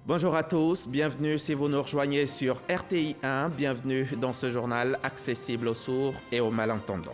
Bonjour à tous, bienvenue si vous nous rejoignez sur RTI 1, bienvenue dans ce journal accessible aux sourds et aux malentendants.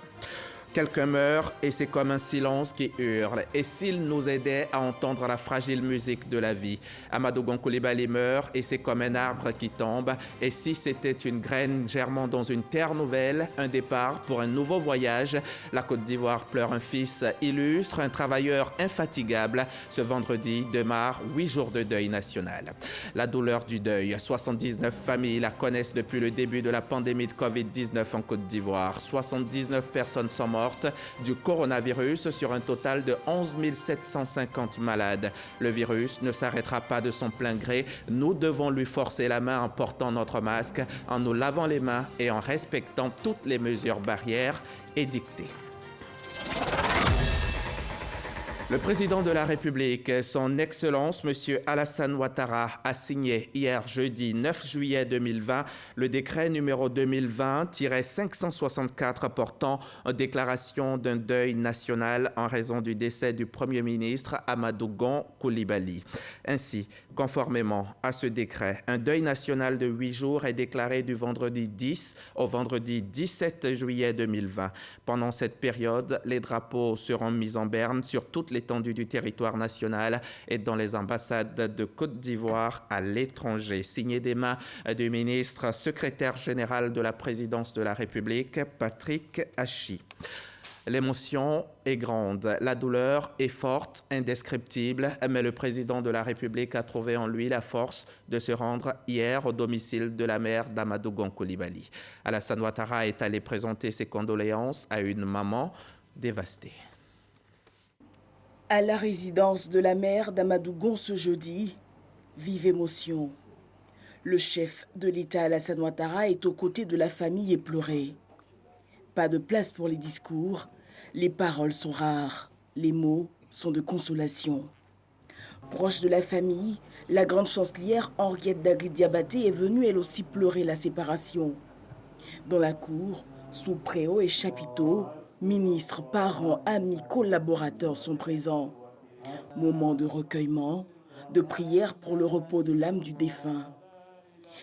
Quelqu'un meurt et c'est comme un silence qui hurle. Et s'il nous aidait à entendre la fragile musique de la vie? Amadou Gon Coulibaly meurt et c'est comme un arbre qui tombe. Et si c'était une graine germant dans une terre nouvelle, un départ pour un nouveau voyage? La Côte d'Ivoire pleure un fils illustre, un travailleur infatigable. Ce vendredi démarre 8 jours de deuil national. La douleur du deuil, 79 familles la connaissent depuis le début de la pandémie de Covid-19 en Côte d'Ivoire. 79 personnes sont mortes du coronavirus sur un total de 11 750 malades. Le virus ne s'arrêtera pas de son plein gré. Nous devons lui forcer la main en portant notre masque, en nous lavant les mains et en respectant toutes les mesures barrières édictées. Le président de la République, son Excellence, M. Alassane Ouattara, a signé hier jeudi 9 juillet 2020 le décret numéro 2020-564 portant déclaration d'un deuil national en raison du décès du Premier ministre Amadou Gon Coulibaly. Ainsi, conformément à ce décret, un deuil national de 8 jours est déclaré du vendredi 10 au vendredi 17 juillet 2020. Pendant cette période, les drapeaux seront mis en berne sur toute l'étendue du territoire national et dans les ambassades de Côte d'Ivoire à l'étranger. Signé des mains du ministre secrétaire général de la présidence de la République, Patrick Hachi. L'émotion est grande, la douleur est forte, indescriptible, mais le président de la République a trouvé en lui la force de se rendre hier au domicile de la mère d'Amadou Gon Coulibaly. Alassane Ouattara est allé présenter ses condoléances à une maman dévastée. À la résidence de la mère d'Amadou Gon ce jeudi, vive émotion. Le chef de l'État Alassane Ouattara est aux côtés de la famille éplorée. Pas de place pour les discours, les paroles sont rares, les mots sont de consolation. Proche de la famille, la grande chancelière Henriette Dagui-Diabaté est venue elle aussi pleurer la séparation. Dans la cour, sous préaux et chapiteaux, ministres, parents, amis, collaborateurs sont présents. Moment de recueillement, de prière pour le repos de l'âme du défunt.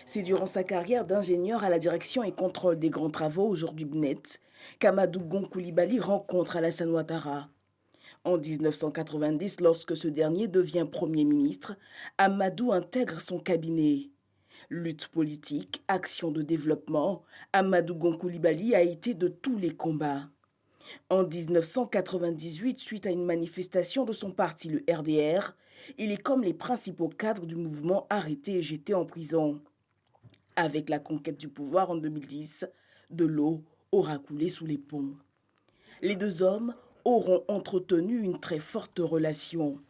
C'est durant sa carrière d'ingénieur à la direction et contrôle des grands travaux, aujourd'hui BNET, qu'Amadou Gon Coulibaly rencontre Alassane Ouattara. En 1990, lorsque ce dernier devient Premier ministre, Amadou intègre son cabinet. Lutte politique, action de développement, Amadou Gon Coulibaly a été de tous les combats. En 1998, suite à une manifestation de son parti, le RDR, il est comme les principaux cadres du mouvement arrêté et jeté en prison. Avec la conquête du pouvoir en 2010, de l'eau aura coulé sous les ponts. Les deux hommes auront entretenu une très forte relation.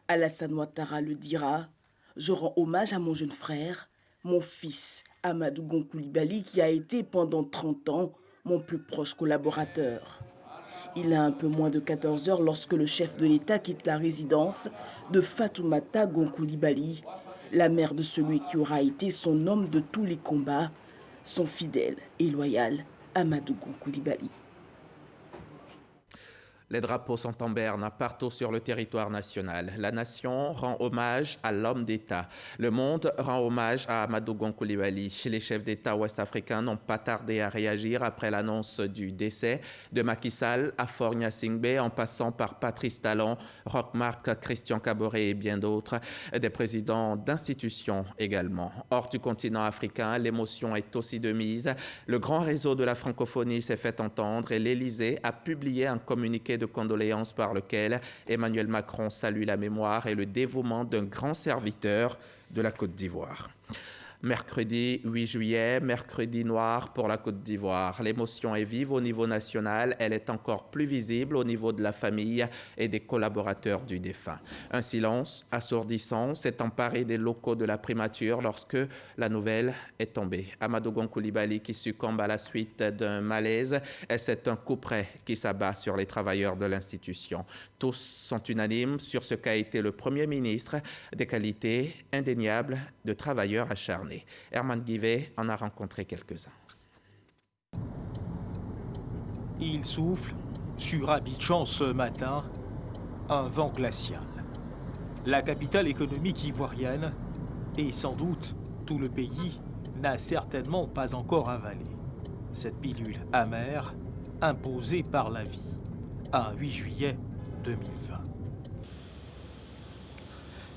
Alassane Ouattara le dira, « Je rends hommage à mon jeune frère, mon fils Amadou Gon Coulibaly qui a été pendant 30 ans mon plus proche collaborateur. » Il a un peu moins de 14 heures lorsque le chef de l'État quitte la résidence de Fatoumata Gon Coulibaly, la mère de celui qui aura été son homme de tous les combats, son fidèle et loyal Amadou Gon Coulibaly. Les drapeaux sont en berne partout sur le territoire national. La nation rend hommage à l'homme d'État. Le monde rend hommage à Amadou Gon Coulibaly. Les chefs d'État ouest-africains n'ont pas tardé à réagir après l'annonce du décès de Macky Sall à Faure Gnassingbé, en passant par Patrice Talon, Roch Marc, Christian Kaboré et bien d'autres, des présidents d'institutions également. Hors du continent africain, l'émotion est aussi de mise. Le grand réseau de la francophonie s'est fait entendre et l'Élysée a publié un communiqué de condoléances par lequel Emmanuel Macron salue la mémoire et le dévouement d'un grand serviteur de la Côte d'Ivoire. Mercredi 8 juillet, mercredi noir pour la Côte d'Ivoire. L'émotion est vive au niveau national, elle est encore plus visible au niveau de la famille et des collaborateurs du défunt. Un silence assourdissant s'est emparé des locaux de la primature lorsque la nouvelle est tombée. Amadou Gon Coulibaly qui succombe à la suite d'un malaise, et c'est un coup près qui s'abat sur les travailleurs de l'institution. Tous sont unanimes sur ce qu'a été le Premier ministre, des qualités indéniables de travailleurs acharnés. Herman Guivet en a rencontré quelques-uns. Il souffle sur Abidjan ce matin un vent glacial. La capitale économique ivoirienne Et sans doute, tout le pays n'a certainement pas encore avalé cette pilule amère imposée par la vie à 8 juillet 2020.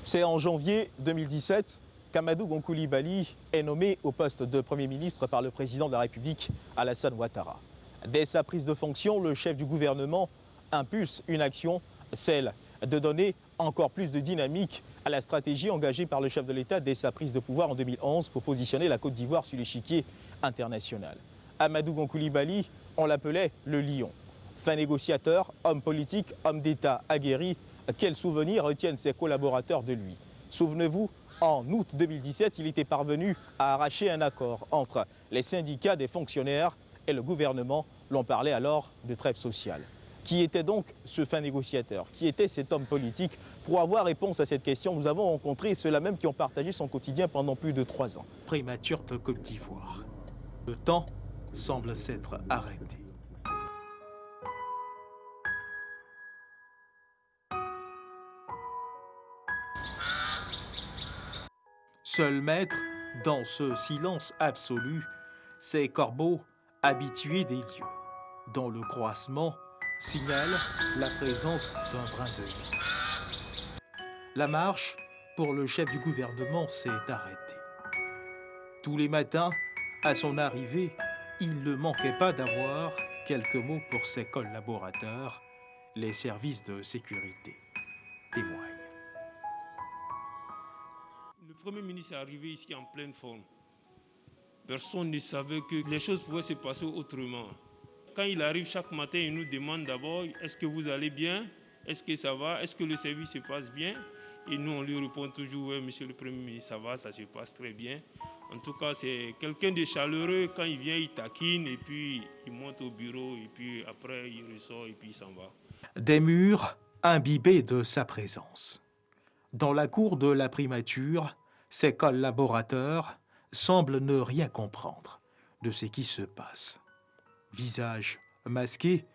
C'est en janvier 2017 qu'Amadou Gon Coulibaly est nommé au poste de Premier ministre par le président de la République, Alassane Ouattara. Dès sa prise de fonction, le chef du gouvernement impulse une action, celle de donner encore plus de dynamique à la stratégie engagée par le chef de l'État dès sa prise de pouvoir en 2011 pour positionner la Côte d'Ivoire sur l'échiquier international. Amadou Gon Coulibaly, on l'appelait le lion. Fin négociateur, homme politique, homme d'État aguerri, quels souvenirs retiennent ses collaborateurs de lui? Souvenez-vous, en août 2017, il était parvenu à arracher un accord entre les syndicats des fonctionnaires et le gouvernement. L'on parlait alors de trêve sociale. Qui était donc ce fin négociateur? Qui était cet homme politique? Pour avoir réponse à cette question, nous avons rencontré ceux-là même qui ont partagé son quotidien pendant plus de 3 ans. Primature de Côte d'Ivoire. Le temps semble s'être arrêté. Seul maître, dans ce silence absolu, ces corbeaux habitués des lieux, dont le croissement signale la présence d'un brin de vie. La marche, pour le chef du gouvernement, s'est arrêtée. Tous les matins, à son arrivée, il ne manquait pas d'avoir quelques mots pour ses collaborateurs, les services de sécurité témoignent. Le Premier ministre est arrivé ici en pleine forme. Personne ne savait que les choses pouvaient se passer autrement. Quand il arrive chaque matin, il nous demande d'abord « Est-ce que vous allez bien? Est-ce que ça va? Est-ce que le service se passe bien ?» Et nous, on lui répond toujours « Oui, monsieur le Premier ministre, ça va, ça se passe très bien. » En tout cas, c'est quelqu'un de chaleureux. Quand il vient, il taquine et puis il monte au bureau et puis après, il ressort et puis il s'en va. Des murs imbibés de sa présence. Dans la cour de la primature, ses collaborateurs semblent ne rien comprendre de ce qui se passe. Visage masqué,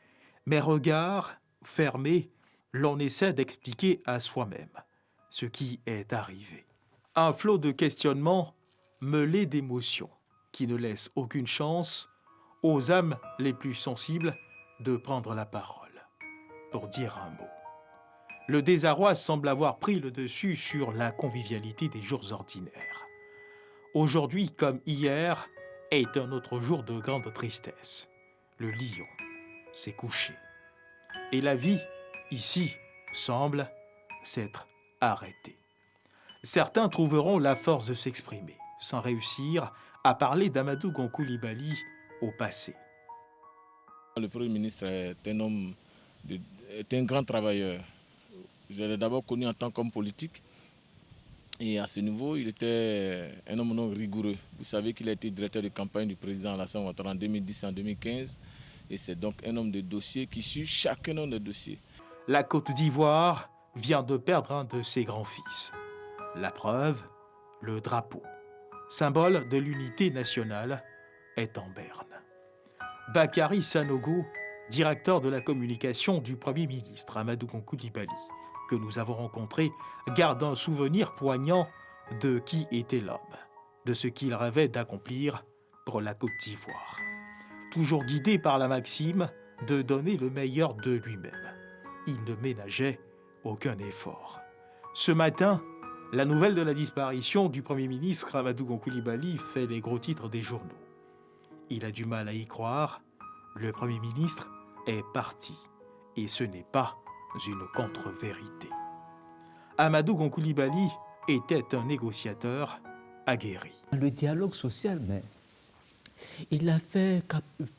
mais regard fermé, l'on essaie d'expliquer à soi-même ce qui est arrivé. Un flot de questionnements mêlé d'émotions qui ne laisse aucune chance aux âmes les plus sensibles de prendre la parole pour dire un mot. Le désarroi semble avoir pris le dessus sur la convivialité des jours ordinaires. Aujourd'hui, comme hier, est un autre jour de grande tristesse. Le lion s'est couché. Et la vie, ici, semble s'être arrêtée. Certains trouveront la force de s'exprimer, sans réussir à parler d'Amadou Gon Coulibaly au passé. Le Premier ministre est un grand travailleur. Je l'ai d'abord connu en tant qu'homme politique. Et à ce niveau, il était un homme non rigoureux. Vous savez qu'il a été directeur de campagne du président Alassane Ouattara en 2010 et en 2015. Et c'est donc un homme de dossier qui suit chacun des dossiers. La Côte d'Ivoire vient de perdre un de ses grands-fils. La preuve, le drapeau, symbole de l'unité nationale, est en berne. Bakary Sanogo, directeur de la communication du Premier ministre Amadou Gon Coulibaly, que nous avons rencontré, garde un souvenir poignant de qui était l'homme, de ce qu'il rêvait d'accomplir pour la Côte d'Ivoire. Toujours guidé par la maxime de donner le meilleur de lui-même. Il ne ménageait aucun effort. Ce matin, la nouvelle de la disparition du Premier ministre Amadou Gon Coulibaly fait les gros titres des journaux. Il a du mal à y croire, le Premier ministre est parti, et ce n'est pas une contre-vérité. Amadou Gon Coulibaly était un négociateur aguerri. Le dialogue social, mais il a fait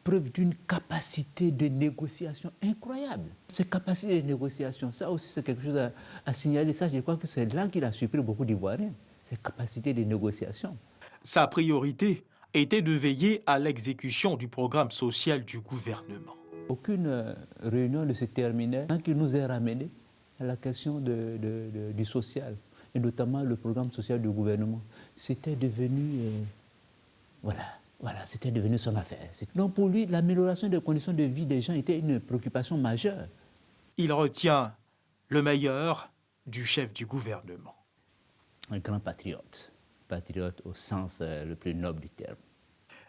preuve d'une capacité de négociation incroyable. Cette capacité de négociation, ça aussi c'est quelque chose à signaler. Ça, je crois que c'est là qu'il a surpris beaucoup d'Ivoiriens, cette capacité de négociation. Sa priorité était de veiller à l'exécution du programme social du gouvernement. Aucune réunion ne se terminait sans qu'il nous ait ramené à la question du social, et notamment le programme social du gouvernement. C'était devenu, c'était devenu son affaire. Donc pour lui, l'amélioration des conditions de vie des gens était une préoccupation majeure. Il retient le meilleur du chef du gouvernement. Un grand patriote, patriote au sens le plus noble du terme.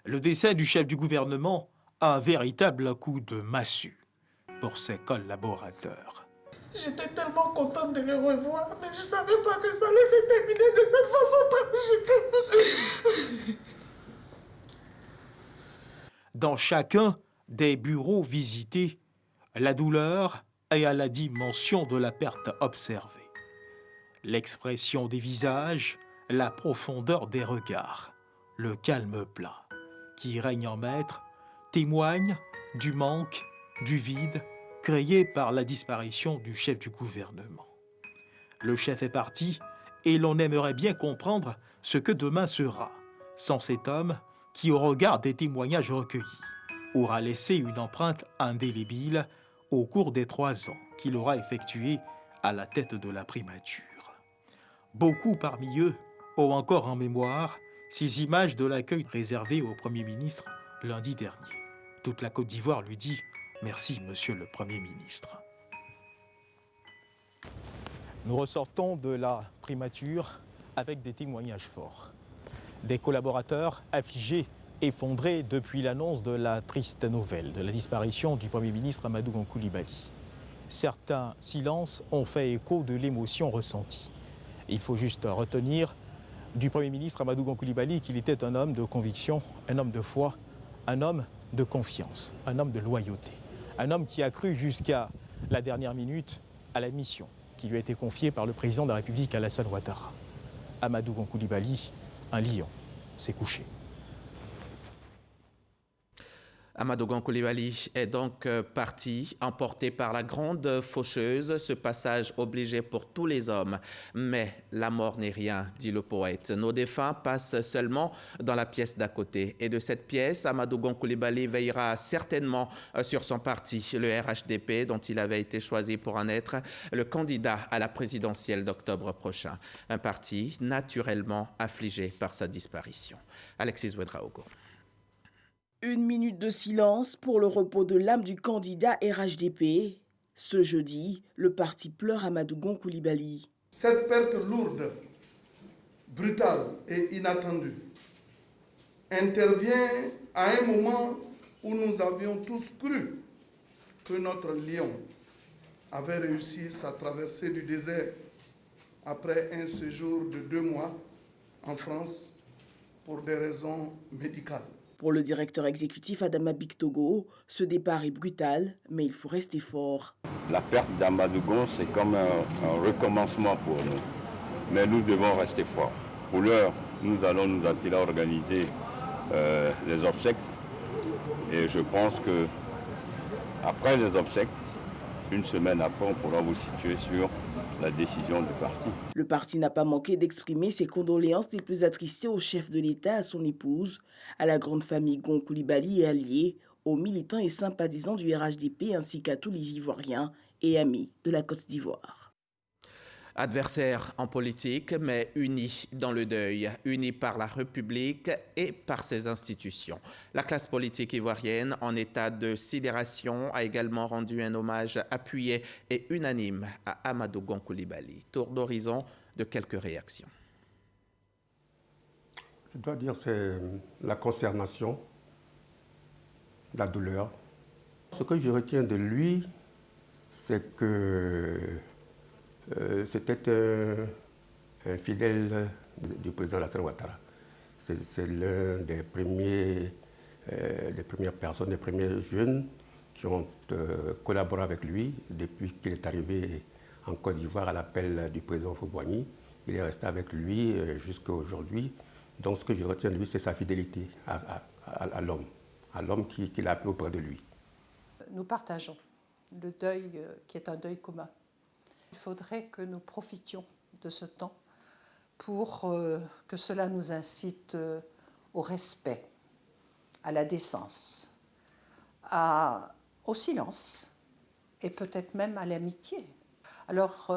Le décès du chef du gouvernement, un véritable coup de massue pour ses collaborateurs. J'étais tellement contente de le revoir, mais je ne savais pas que ça allait se terminer de cette façon tragique. Dans chacun des bureaux visités, la douleur est à la dimension de la perte observée. L'expression des visages, la profondeur des regards, le calme plat qui règne en maître témoignent du manque, du vide créé par la disparition du chef du gouvernement. Le chef est parti et l'on aimerait bien comprendre ce que demain sera sans cet homme qui, au regard des témoignages recueillis, aura laissé une empreinte indélébile au cours des 3 ans qu'il aura effectués à la tête de la primature. Beaucoup parmi eux ont encore en mémoire ces images de l'accueil réservé au Premier ministre lundi dernier. Toute la Côte d'Ivoire lui dit « Merci, Monsieur le Premier ministre ». Nous ressortons de la primature avec des témoignages forts. Des collaborateurs affligés, effondrés depuis l'annonce de la triste nouvelle de la disparition du Premier ministre Amadou Gon Coulibaly. Certains silences ont fait écho de l'émotion ressentie. Il faut juste retenir du Premier ministre Amadou Gon Coulibaly qu'il était un homme de conviction, un homme de foi, un homme de confiance, un homme de loyauté, un homme qui a cru jusqu'à la dernière minute à la mission qui lui a été confiée par le président de la République Alassane Ouattara. Amadou Gon Coulibaly, un lion, s'est couché. Amadou Gon Coulibaly est donc parti, emporté par la grande faucheuse, ce passage obligé pour tous les hommes. Mais la mort n'est rien, dit le poète. Nos défunts passent seulement dans la pièce d'à côté. Et de cette pièce, Amadou Gon Coulibaly veillera certainement sur son parti, le RHDP, dont il avait été choisi pour en être le candidat à la présidentielle d'octobre prochain. Un parti naturellement affligé par sa disparition. Alexis Ouedraogo. 1 minute de silence pour le repos de l'âme du candidat RHDP. Ce jeudi, le parti pleure Amadou Gon Coulibaly. Cette perte lourde, brutale et inattendue intervient à un moment où nous avions tous cru que notre lion avait réussi sa traversée du désert après un séjour de 2 mois en France pour des raisons médicales. Pour le directeur exécutif Adama Bictogo, ce départ est brutal, mais il faut rester fort. La perte d'Amadou Gon, c'est comme un recommencement pour nous. Mais nous devons rester forts. Pour l'heure, nous allons nous atteler à organiser les obsèques. Et je pense que après les obsèques, 1 semaine après, on pourra vous situer sur la décision du parti. Le parti n'a pas manqué d'exprimer ses condoléances les plus attristées au chef de l'État, à son épouse, à la grande famille Gon Coulibaly et alliés, aux militants et sympathisants du RHDP ainsi qu'à tous les Ivoiriens et amis de la Côte d'Ivoire. Adversaires en politique, mais unis dans le deuil, unis par la République et par ses institutions. La classe politique ivoirienne, en état de sidération, a également rendu un hommage appuyé et unanime à Amadou Gon Coulibaly. Tour d'horizon de quelques réactions. Je dois dire c'est la consternation, la douleur. Ce que je retiens de lui, c'est que c'était un fidèle du président Alassane Ouattara. C'est l'un des premières personnes, des premiers jeunes qui ont collaboré avec lui depuis qu'il est arrivé en Côte d'Ivoire à l'appel du président Houphouët-Boigny. Il est resté avec lui jusqu'à aujourd'hui. Donc ce que je retiens de lui, c'est sa fidélité à l'homme qu'il a appelé auprès de lui. Nous partageons le deuil qui est un deuil commun. Il faudrait que nous profitions de ce temps pour que cela nous incite au respect, à la décence, au silence et peut-être même à l'amitié. Alors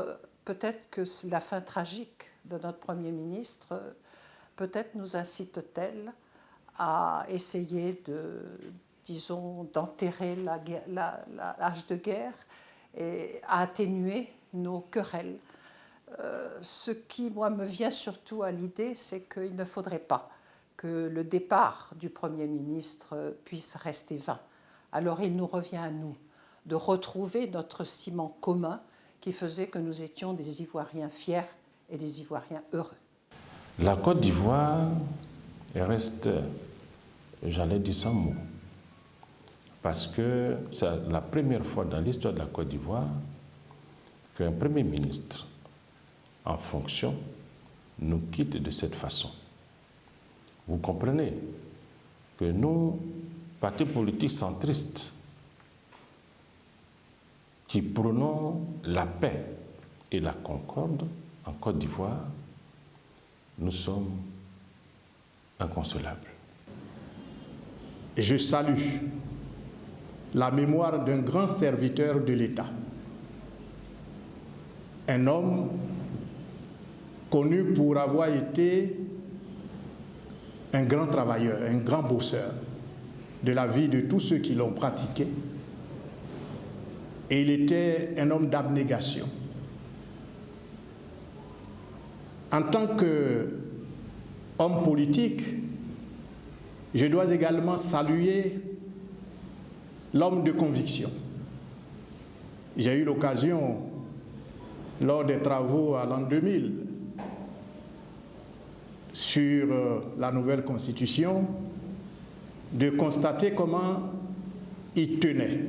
peut-être que la fin tragique de notre Premier ministre peut-être nous incite-t-elle à essayer d'enterrer l'âge de guerre et à atténuer nos querelles Ce qui, moi, me vient surtout à l'idée, c'est qu'il ne faudrait pas que le départ du Premier ministre puisse rester vain. Alors il nous revient à nous de retrouver notre ciment commun qui faisait que nous étions des Ivoiriens fiers et des Ivoiriens heureux. La Côte d'Ivoire reste, j'allais dire sans mots, parce que c'est la première fois dans l'histoire de la Côte d'Ivoire qu'un Premier ministre en fonction nous quitte de cette façon. Vous comprenez que nous, partis politiques centristes, qui prônons la paix et la concorde en Côte d'Ivoire, nous sommes inconsolables. Je salue la mémoire d'un grand serviteur de l'État, un homme connu pour avoir été un grand travailleur, un grand bosseur de la vie de tous ceux qui l'ont pratiqué. Et il était un homme d'abnégation. En tant qu'homme politique, je dois également saluer l'homme de conviction. J'ai eu l'occasion, lors des travaux à l'an 2000, sur la nouvelle Constitution, de constater comment il tenait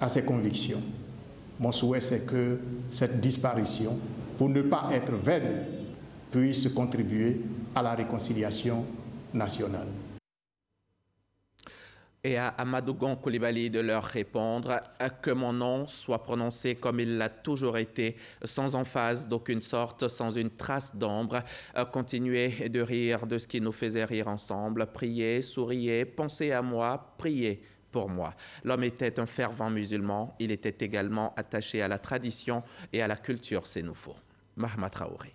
à ses convictions. Mon souhait, c'est que cette disparition, pour ne pas être vaine, puisse contribuer à la réconciliation nationale. Et à Amadou Gon Coulibaly de leur répondre que mon nom soit prononcé comme il l'a toujours été, sans emphase d'aucune sorte, sans une trace d'ombre. Continuez de rire de ce qui nous faisait rire ensemble. Priez, souriez, pensez à moi, priez pour moi. L'homme était un fervent musulman. Il était également attaché à la tradition et à la culture sénoufo. Mahama Traoré.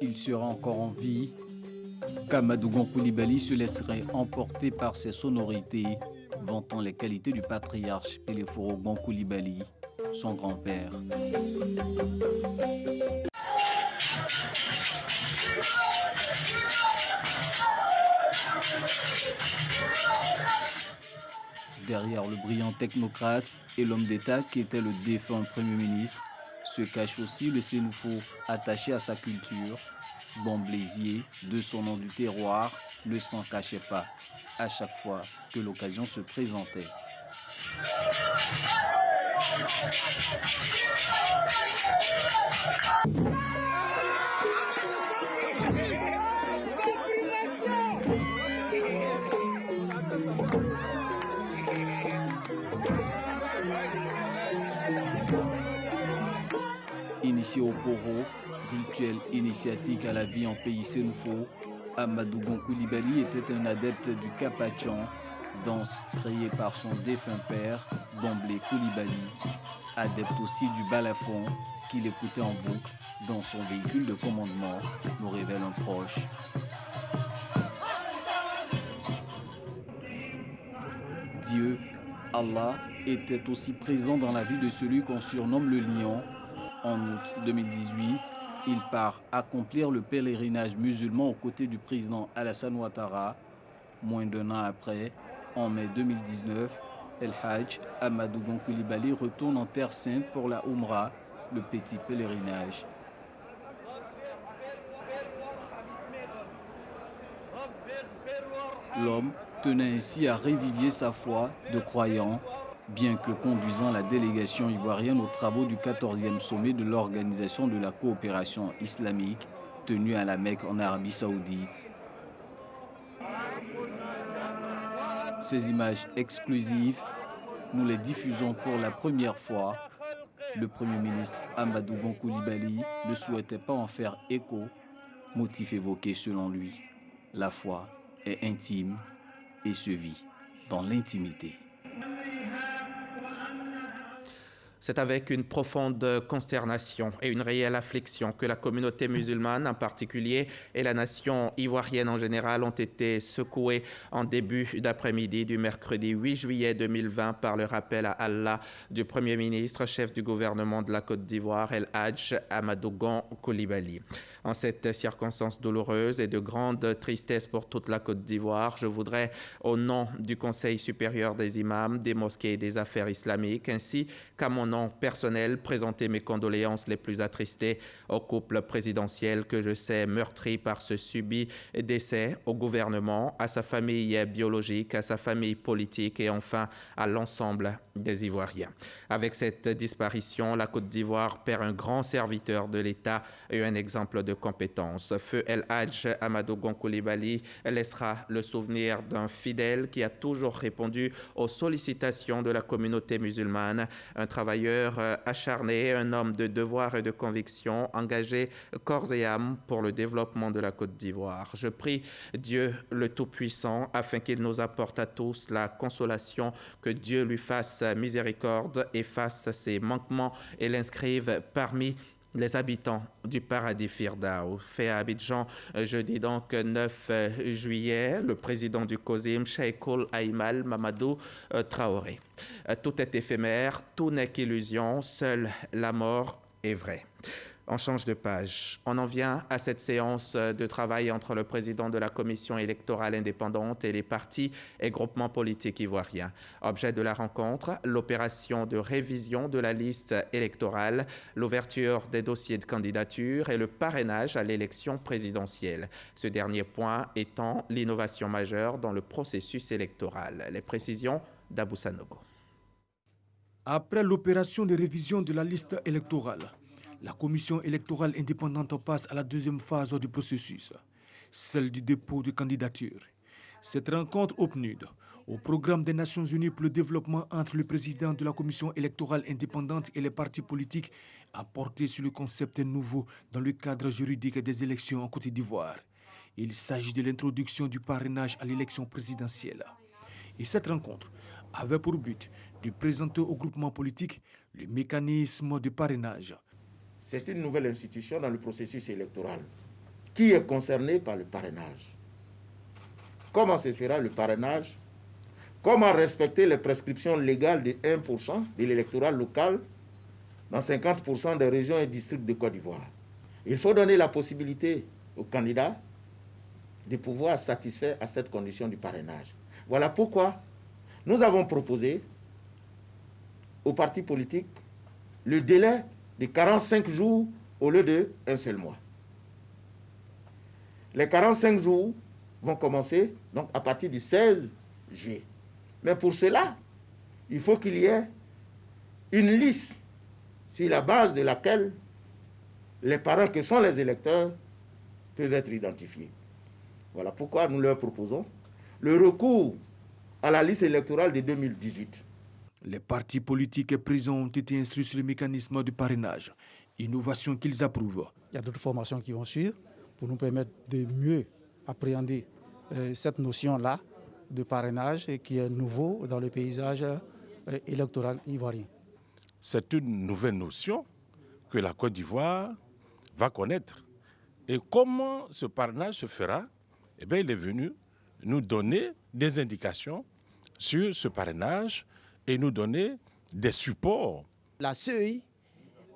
Il sera encore en vie qu'Amadou Gon Coulibaly se laisserait emporter par ses sonorités, vantant les qualités du patriarche Péléforo Gon Coulibaly, son grand-père. Derrière le brillant technocrate et l'homme d'État qui était le défunt Premier ministre, se cache aussi le Sénoufo attaché à sa culture. Bon Blaisier, de son nom du terroir, ne s'en cachait pas à chaque fois que l'occasion se présentait. Initié au Poro, rituel initiatique à la vie en pays sénoufo, Amadou Gon Coulibaly était un adepte du Kapachan, danse créée par son défunt père, Bamblé Coulibaly, adepte aussi du balafon qu'il écoutait en boucle dans son véhicule de commandement, nous révèle un proche. Dieu, Allah, était aussi présent dans la vie de celui qu'on surnomme le lion. En août 2018, il part accomplir le pèlerinage musulman aux côtés du président Alassane Ouattara. Moins d'un an après, en mai 2019, El Hadj Amadou Gon Coulibaly retourne en Terre Sainte pour la Oumra, le petit pèlerinage. L'homme tenait ainsi à revivifier sa foi de croyant, bien que conduisant la délégation ivoirienne aux travaux du 14e sommet de l'Organisation de la coopération islamique, tenu à la Mecque en Arabie Saoudite. Ces images exclusives, nous les diffusons pour la première fois. Le Premier ministre Amadou Gon Coulibaly ne souhaitait pas en faire écho, motif évoqué selon lui. La foi est intime et se vit dans l'intimité. C'est avec une profonde consternation et une réelle affliction que la communauté musulmane en particulier et la nation ivoirienne en général ont été secouées en début d'après-midi du mercredi 8 juillet 2020 par le rappel à Allah du Premier ministre, chef du gouvernement de la Côte d'Ivoire, El Hadj Amadou Gon Coulibaly. En cette circonstance douloureuse et de grande tristesse pour toute la Côte d'Ivoire, je voudrais, au nom du Conseil supérieur des imams, des mosquées et des affaires islamiques, ainsi qu'à mon nom personnel, présenter mes condoléances les plus attristées au couple présidentiel que je sais meurtri par ce subit décès, au gouvernement, à sa famille biologique, à sa famille politique et enfin à l'ensemble des Ivoiriens. Avec cette disparition, la Côte d'Ivoire perd un grand serviteur de l'État et un exemple de compétence. Feu El Hadj Amadou Gon Coulibaly laissera le souvenir d'un fidèle qui a toujours répondu aux sollicitations de la communauté musulmane, un travailleur acharné, un homme de devoir et de conviction, engagé corps et âme pour le développement de la Côte d'Ivoire. Je prie Dieu le Tout-Puissant afin qu'il nous apporte à tous la consolation, que Dieu lui fasse miséricorde, efface ses manquements et l'inscrive parmi les habitants du paradis Firdaus. Fait à Abidjan, jeudi donc 9 juillet, le président du COSIM, Cheikhoul Aïmal Mamadou Traoré. Tout est éphémère, tout n'est qu'illusion, seule la mort est vraie. On change de page. On en vient à cette séance de travail entre le président de la commission électorale indépendante et les partis et groupements politiques ivoiriens. Objet de la rencontre, l'opération de révision de la liste électorale, l'ouverture des dossiers de candidature et le parrainage à l'élection présidentielle. Ce dernier point étant l'innovation majeure dans le processus électoral. Les précisions d'Abou Sanogo. Après l'opération de révision de la liste électorale, la commission électorale indépendante passe à la deuxième phase du processus, celle du dépôt de candidature. Cette rencontre au PNUD, au programme des Nations Unies pour le développement entre le président de la commission électorale indépendante et les partis politiques, a porté sur le concept nouveau dans le cadre juridique des élections en Côte d'Ivoire. Il s'agit de l'introduction du parrainage à l'élection présidentielle. Et cette rencontre avait pour but de présenter au groupement politique le mécanisme de parrainage. C'est une nouvelle institution dans le processus électoral qui est concernée par le parrainage. Comment se fera le parrainage? Comment respecter les prescriptions légales de 1% de l'électorat local dans 50% des régions et districts de Côte d'Ivoire? Il faut donner la possibilité aux candidats de pouvoir satisfaire à cette condition du parrainage. Voilà pourquoi nous avons proposé aux partis politiques le délai de 45 jours au lieu d'un seul mois. Les 45 jours vont commencer donc à partir du 16 juillet. Mais pour cela, il faut qu'il y ait une liste sur la base de laquelle les parents que sont les électeurs peuvent être identifiés. Voilà pourquoi nous leur proposons le recours à la liste électorale de 2018. Les partis politiques présents ont été instruits sur le mécanisme de parrainage, innovation qu'ils approuvent. Il y a d'autres formations qui vont suivre pour nous permettre de mieux appréhender cette notion-là de parrainage et qui est nouveau dans le paysage électoral ivoirien. C'est une nouvelle notion que la Côte d'Ivoire va connaître. Et comment ce parrainage se fera? Eh bien, il est venu nous donner des indications sur ce parrainage et nous donner des supports. La CEI,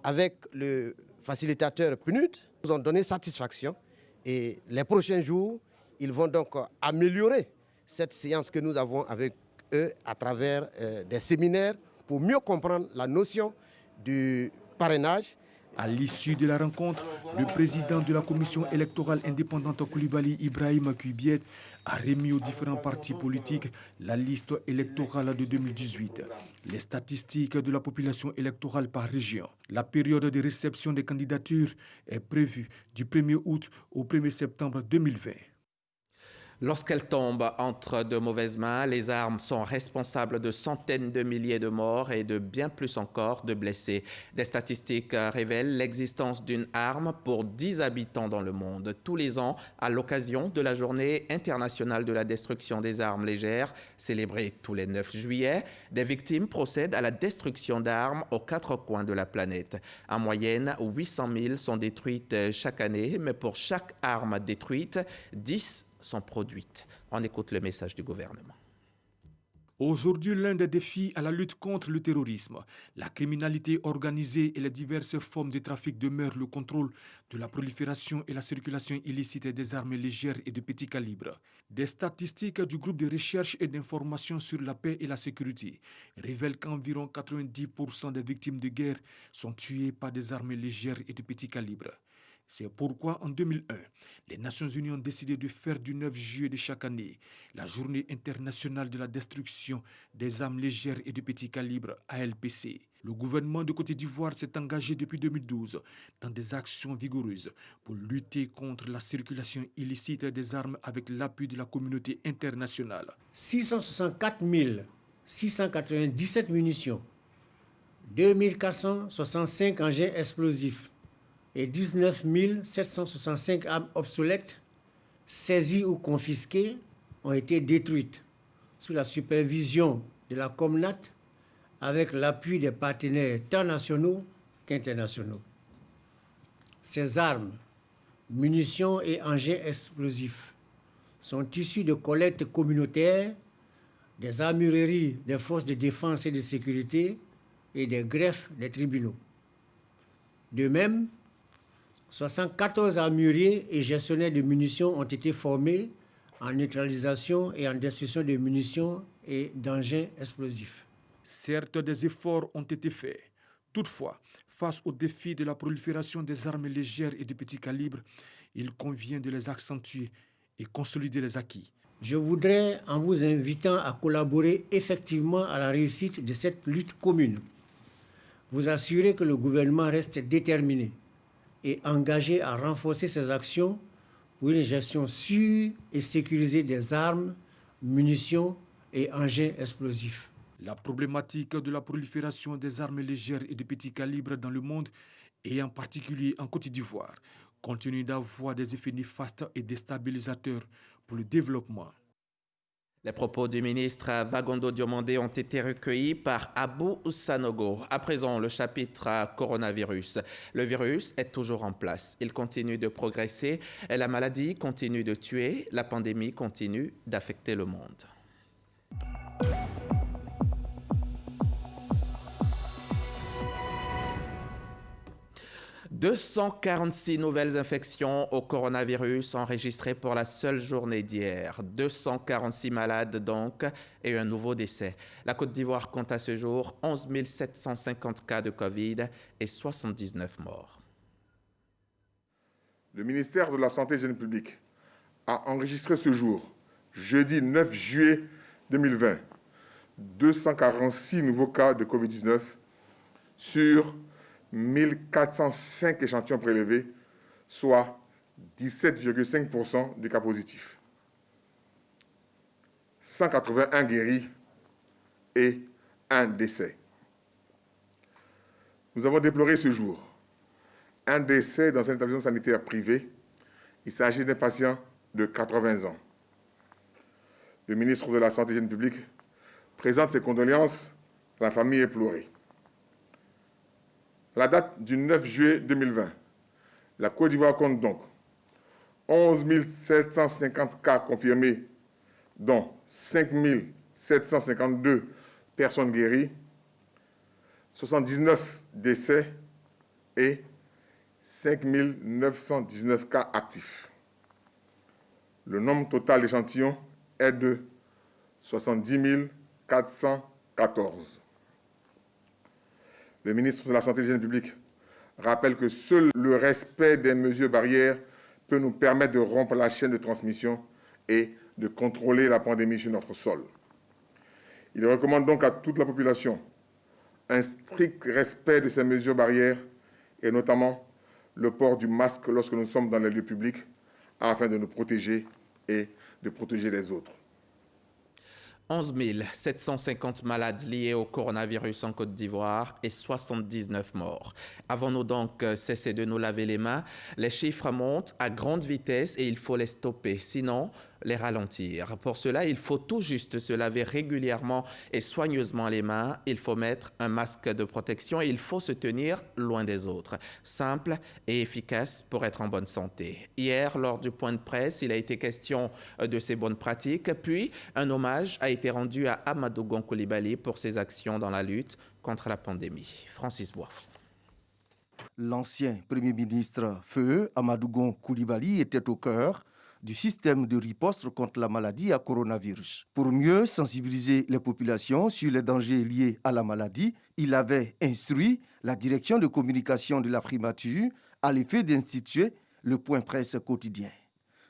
avec le facilitateur PNUD, nous ont donné satisfaction et les prochains jours, ils vont donc améliorer cette séance que nous avons avec eux à travers des séminaires pour mieux comprendre la notion du parrainage. À l'issue de la rencontre, le président de la commission électorale indépendante Coulibaly, Ibrahim Kubiet, a remis aux différents partis politiques la liste électorale de 2018, les statistiques de la population électorale par région. La période de réception des candidatures est prévue du 1er août au 1er septembre 2020. Lorsqu'elles tombent entre de mauvaises mains, les armes sont responsables de centaines de milliers de morts et de bien plus encore de blessés. Des statistiques révèlent l'existence d'une arme pour 10 habitants dans le monde. Tous les ans, à l'occasion de la Journée internationale de la destruction des armes légères, célébrée tous les 9 juillet, des victimes procèdent à la destruction d'armes aux 4 coins de la planète. En moyenne, 800 000 sont détruites chaque année, mais pour chaque arme détruite, 10 sont produites. On écoute le message du gouvernement. Aujourd'hui, l'un des défis à la lutte contre le terrorisme, la criminalité organisée et les diverses formes de trafic demeurent le contrôle de la prolifération et la circulation illicite des armes légères et de petit calibre. Des statistiques du groupe de recherche et d'information sur la paix et la sécurité révèlent qu'environ 90% des victimes de guerre sont tuées par des armes légères et de petit calibre. C'est pourquoi, en 2001, les Nations Unies ont décidé de faire du 9 juillet de chaque année la Journée internationale de la destruction des armes légères et de petit calibre, ALPC. Le gouvernement de Côte d'Ivoire s'est engagé depuis 2012 dans des actions vigoureuses pour lutter contre la circulation illicite des armes avec l'appui de la communauté internationale. 664 697 munitions, 2465 engins explosifs, et 19 765 armes obsolètes, saisies ou confisquées, ont été détruites sous la supervision de la Comnat avec l'appui des partenaires tant nationaux qu'internationaux. Ces armes, munitions et engins explosifs sont issus de collectes communautaires, des armureries des forces de défense et de sécurité et des greffes des tribunaux. De même, 74 armuriers et gestionnaires de munitions ont été formés en neutralisation et en destruction de munitions et d'engins explosifs. Certes, des efforts ont été faits. Toutefois, face au défi de la prolifération des armes légères et de petit calibre, il convient de les accentuer et consolider les acquis. Je voudrais, en vous invitant à collaborer effectivement à la réussite de cette lutte commune, vous assurer que le gouvernement reste déterminé et engagé à renforcer ses actions pour une gestion sûre et sécurisée des armes, munitions et engins explosifs. La problématique de la prolifération des armes légères et de petit calibre dans le monde, et en particulier en Côte d'Ivoire, continue d'avoir des effets néfastes et déstabilisateurs pour le développement. Les propos du ministre Bagondo Diomandé ont été recueillis par Abou Sanogo. À présent, le chapitre coronavirus. Le virus est toujours en place. Il continue de progresser et la maladie continue de tuer. La pandémie continue d'affecter le monde. « 246 nouvelles infections au coronavirus enregistrées pour la seule journée d'hier. 246 malades donc et un nouveau décès. La Côte d'Ivoire compte à ce jour 11 750 cas de Covid et 79 morts. Le ministère de la Santé et de l'Hygiène publique a enregistré ce jour, jeudi 9 juillet 2020, 246 nouveaux cas de Covid-19 sur 1405 échantillons prélevés, soit 17,5% des cas positifs. 181 guéris et un décès. Nous avons déploré ce jour un décès dans un établissement sanitaire privé. Il s'agit d'un patient de 80 ans. Le ministre de la Santé et de l'Hygiène publique présente ses condoléances à la famille éplorée. À la date du 9 juillet 2020, la Côte d'Ivoire compte donc 11 750 cas confirmés, dont 5 752 personnes guéries, 79 décès et 5 919 cas actifs. Le nombre total d'échantillons est de 70 414. Le ministre de la Santé et de l'Hygiène publique rappelle que seul le respect des mesures barrières peut nous permettre de rompre la chaîne de transmission et de contrôler la pandémie sur notre sol. Il recommande donc à toute la population un strict respect de ces mesures barrières et notamment le port du masque lorsque nous sommes dans les lieux publics afin de nous protéger et de protéger les autres. 11 750 malades liés au coronavirus en Côte d'Ivoire et 79 morts. Avons-nous donc cessé de nous laver les mains? Les chiffres montent à grande vitesse et il faut les stopper, sinon les ralentir. Pour cela, il faut tout juste se laver régulièrement et soigneusement les mains. Il faut mettre un masque de protection et il faut se tenir loin des autres. Simple et efficace pour être en bonne santé. Hier, lors du point de presse, il a été question de ces bonnes pratiques. Puis, un hommage a été rendu à Amadou Gon Coulibaly pour ses actions dans la lutte contre la pandémie. Francis Boifre. L'ancien Premier ministre Feu Amadou Gon Coulibaly était au cœur du système de riposte contre la maladie à coronavirus. Pour mieux sensibiliser les populations sur les dangers liés à la maladie, il avait instruit la direction de communication de la primature à l'effet d'instituer le point presse quotidien.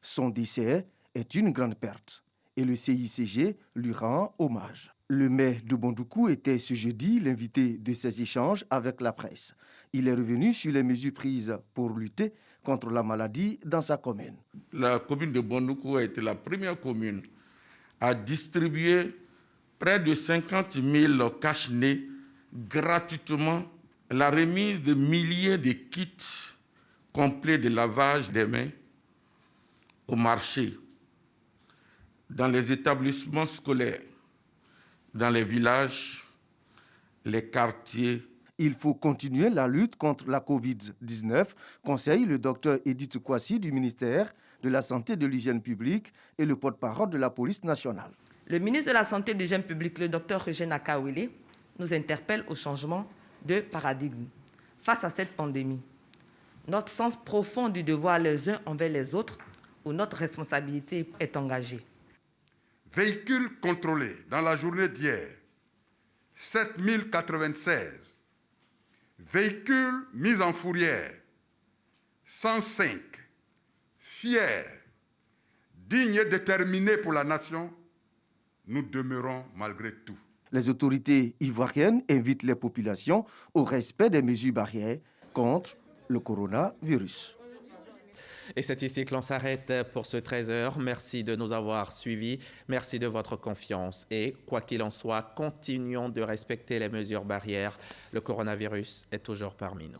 Son décès est une grande perte et le CICG lui rend hommage. Le maire de Bondoukou était ce jeudi l'invité de ces échanges avec la presse. Il est revenu sur les mesures prises pour lutter contre la maladie dans sa commune. La commune de Bondoukou a été la première commune à distribuer près de 50 000 cache-nez gratuitement, la remise de milliers de kits complets de lavage des mains au marché, dans les établissements scolaires, dans les villages, les quartiers. Il faut continuer la lutte contre la Covid-19, conseille le docteur Edith Kwasi du ministère de la Santé et de l'Hygiène publique et le porte-parole de la police nationale. Le ministre de la Santé et de l'Hygiène publique, le docteur Eugène Akawele, nous interpelle au changement de paradigme. Face à cette pandémie, notre sens profond du devoir les uns envers les autres, où notre responsabilité est engagée. Véhicules contrôlés dans la journée d'hier, 7096. Véhicules mis en fourrière, 105. Fiers, dignes et déterminés pour la nation, nous demeurons malgré tout. Les autorités ivoiriennes invitent les populations au respect des mesures barrières contre le coronavirus. Et c'est ici que l'on s'arrête pour ce 13h. Merci de nous avoir suivis. Merci de votre confiance. Et quoi qu'il en soit, continuons de respecter les mesures barrières. Le coronavirus est toujours parmi nous.